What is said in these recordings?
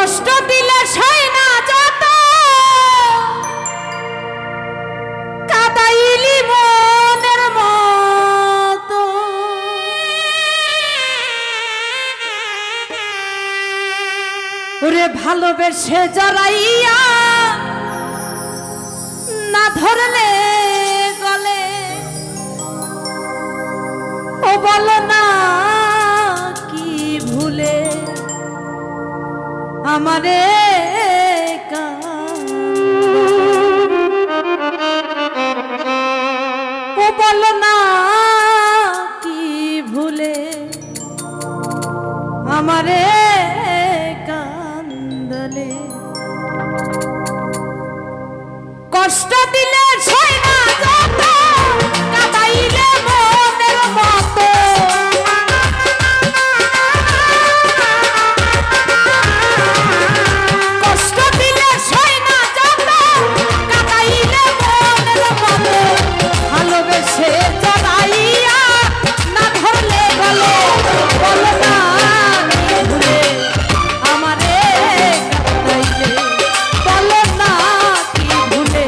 কষ্ট দিলে সয় না যত কাদাইলি মনের মতো ওরে ভালোবেসে জড়াইয়া না ধরলে গলে ও বলো না কি ভুলে আমারে ও বলো না কি ভুলে আমারে কান্দলে কষ্ট দিলে সয় না যত কাঁদাইলে মনের মতো কষ্ট দিলে সয় না যত কাঁদাইলে মনের মতো ভালোবেসে জড়াইয়া না ধরলে গলে বলো না ভুলে আমারে কাঁদাইলে বলো না কি ভুলে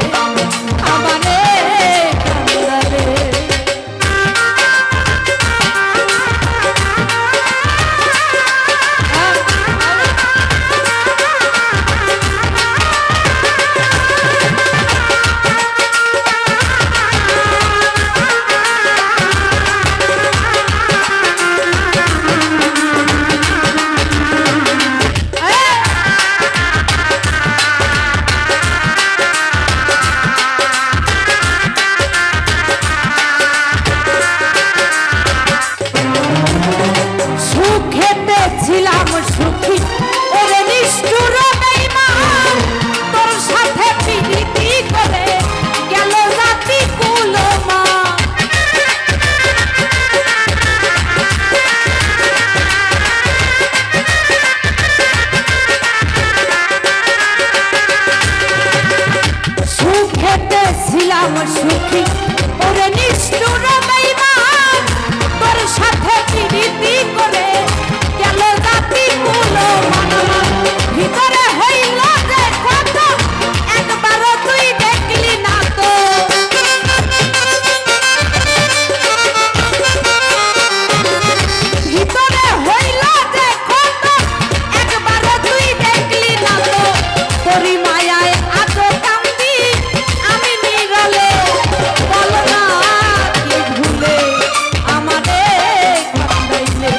আমারে কাঁদালে ছিলাম সুখী ওরে নিষ্ঠুর বেঈমান তোর সাথে প্রীতি করে গেল জাতি কুলমা সুখেতে ছিলাম সুখী ওরে নিষ্ঠুর বেঈমান তোর সাথে প্রীতি করে গেল জাতি ভিতরে হইল যে কত একবারও তুই দেখলি না তো ভিতরে হইল যে কত একবারও তুই দেখলি না তো তোরি মায়ায় আজ কান্দি আমি নিরলে বল না কি ভুলে আমাদের কান্দাইলে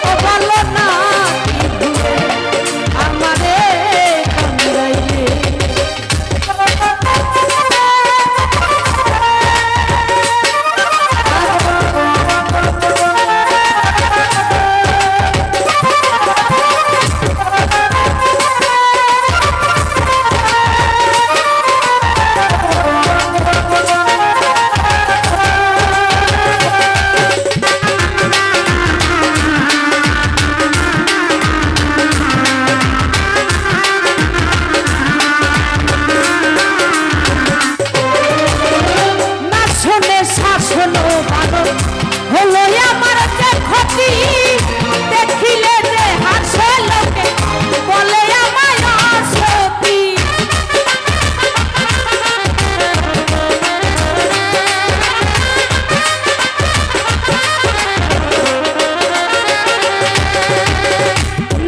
ও বল না কি ভুলে আমাদের কান্দাইলে হলো আমার যে ক্ষতি দেখিলে যে হাসে লোকে বলে আমায় অসতী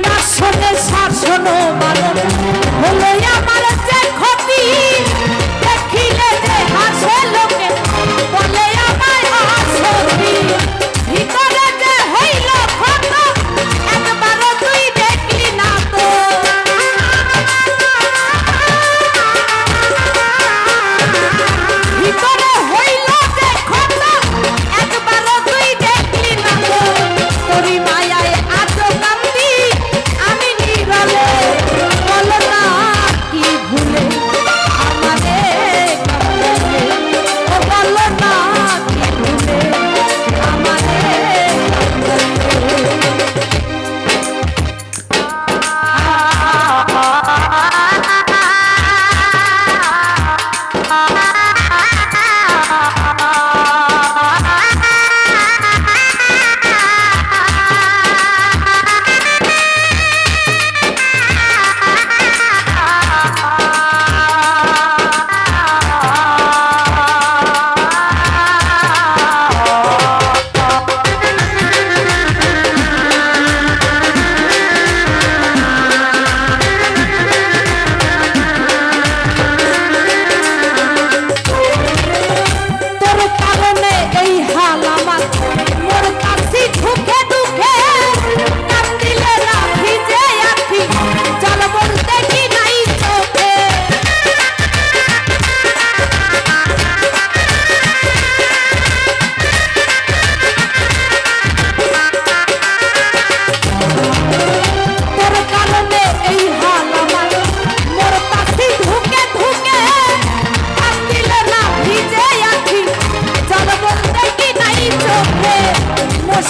না শোনে শাসন মানো হলো আমার যে ক্ষতি দেখিলে যে হাসে লোকে বলে আমায় অসতী ভিতরে যে হইল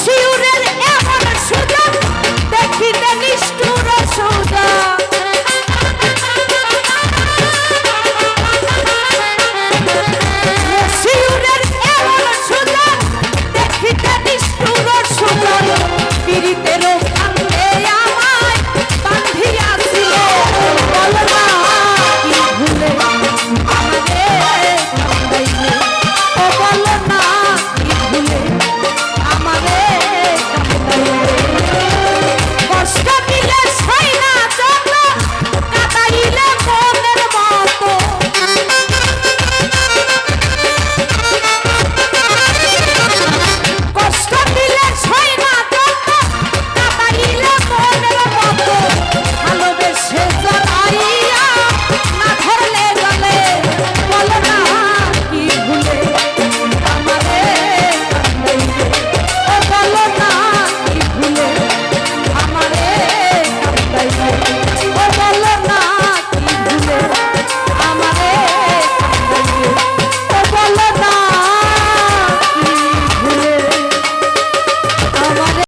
শিউর